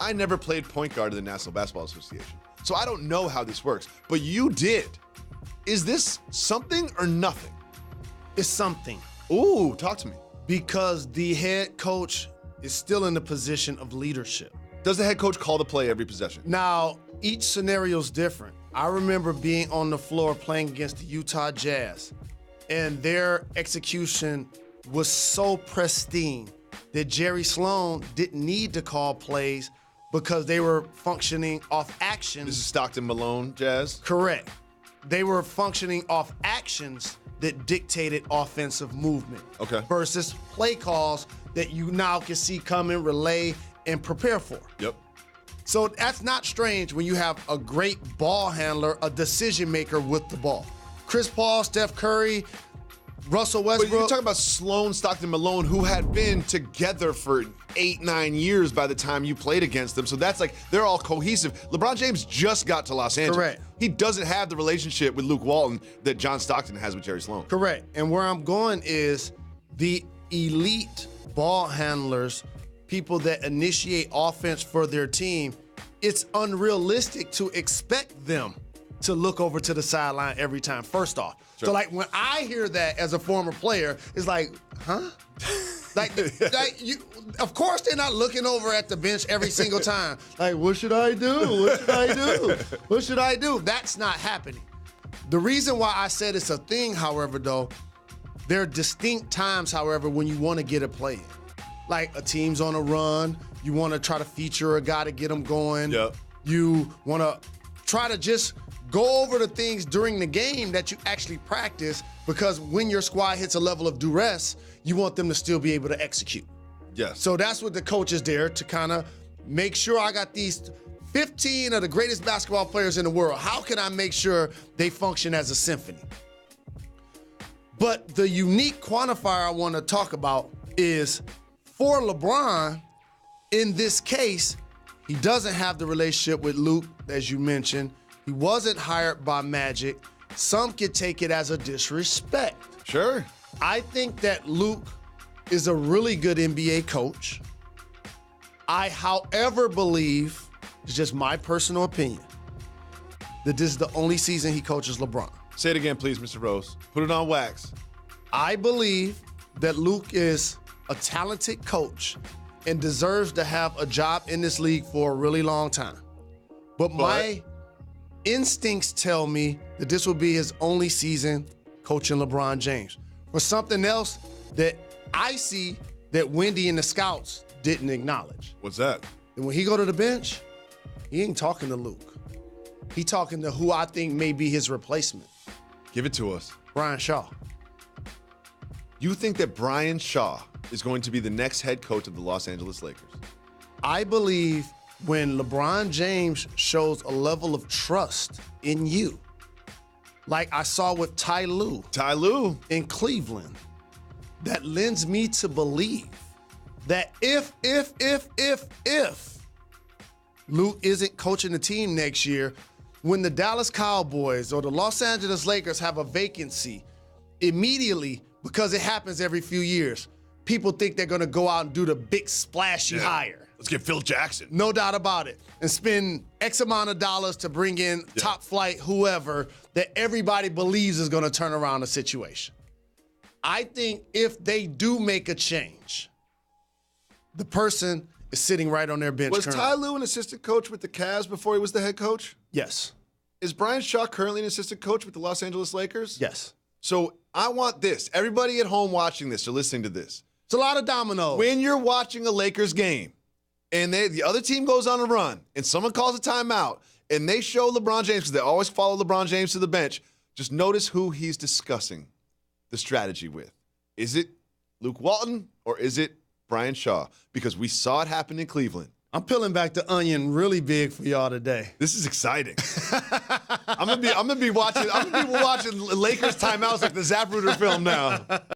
I never played point guard in the National Basketball Association, so I don't know how this works. But you did. Is this something or nothing? It's something. Ooh, talk to me. Because the head coach is still in the position of leadership. Does the head coach call the play every possession? Now, each scenario is different. I remember being on the floor playing against the Utah Jazz, and their execution was so pristine that Jerry Sloan didn't need to call plays because they were functioning off actions. This is Stockton Malone Jazz? Correct. They were functioning off actions that dictated offensive movement. Okay. Versus play calls that you now can see coming, relay, and prepare for. Yep. So that's not strange when you have a great ball handler, a decision maker with the ball. Chris Paul, Steph Curry, Russell Westbrook. But you're talking about Sloan, Stockton, Malone, who had been together for 8-9 years by the time you played against them. So that's like, they're all cohesive. LeBron James just got to Los Angeles. Correct. He doesn't have the relationship with Luke Walton that John Stockton has with Jerry Sloan. Correct. And where I'm going is the elite ball handlers, people that initiate offense for their team, it's unrealistic to expect them to look over to the sideline every time, first off. Sure. So, like, when I hear that as a former player, it's like, huh? like you, of course they're not looking over at the bench every single time. Like, what should I do? What should I do? What should I do? That's not happening. The reason why I said it's a thing, however, though, there are distinct times, however, when you want to get a play in. Like a team's on a run, you want to try to feature a guy to get them going. Yep. You want to try to just go over the things during the game that you actually practice, because when your squad hits a level of duress, you want them to still be able to execute. Yes. So that's what the coach is there to kind of make sure I got these 15 of the greatest basketball players in the world. How can I make sure they function as a symphony? But the unique quantifier I want to talk about is for LeBron, in this case, he doesn't have the relationship with Luke, as you mentioned. He wasn't hired by Magic. Some could take it as a disrespect. Sure. I think that Luke is a really good NBA coach. I, however, believe, it's just my personal opinion, that this is the only season he coaches LeBron. Say it again, please, Mr. Rose. Put it on wax. I believe that Luke is a talented coach and deserves to have a job in this league for a really long time. But my instincts tell me that this will be his only season coaching LeBron James. For something else that I see that Wendy and the scouts didn't acknowledge. What's that? And when he go to the bench, he ain't talking to Luke. He talking to who I think may be his replacement. Give it to us. Brian Shaw. You think that Brian Shaw is going to be the next head coach of the Los Angeles Lakers? I believe when LeBron James shows a level of trust in you, like I saw with Ty Lue in Cleveland, that lends me to believe that if Luke isn't coaching the team next year, when the Dallas Cowboys or the Los Angeles Lakers have a vacancy, immediately, because it happens every few years, people think they're going to go out and do the big splashy hire. Let's get Phil Jackson. No doubt about it. And spend X amount of dollars to bring in top flight whoever that everybody believes is going to turn around the situation. I think if they do make a change, the person is sitting right on their bench. Was Ty Lue an assistant coach with the Cavs before he was the head coach? Yes. Is Brian Shaw currently an assistant coach with the Los Angeles Lakers? Yes. So I want this. Everybody at home watching this or listening to this. It's a lot of dominoes. When you're watching a Lakers game and the other team goes on a run and someone calls a timeout and they show LeBron James, because they always follow LeBron James to the bench, just notice who he's discussing the strategy with. Is it Luke Walton or is it Brian Shaw? Because we saw it happen in Cleveland. I'm peeling back the onion really big for y'all today. This is exciting. I'm gonna be watching Lakers timeouts like the Zapruder film now.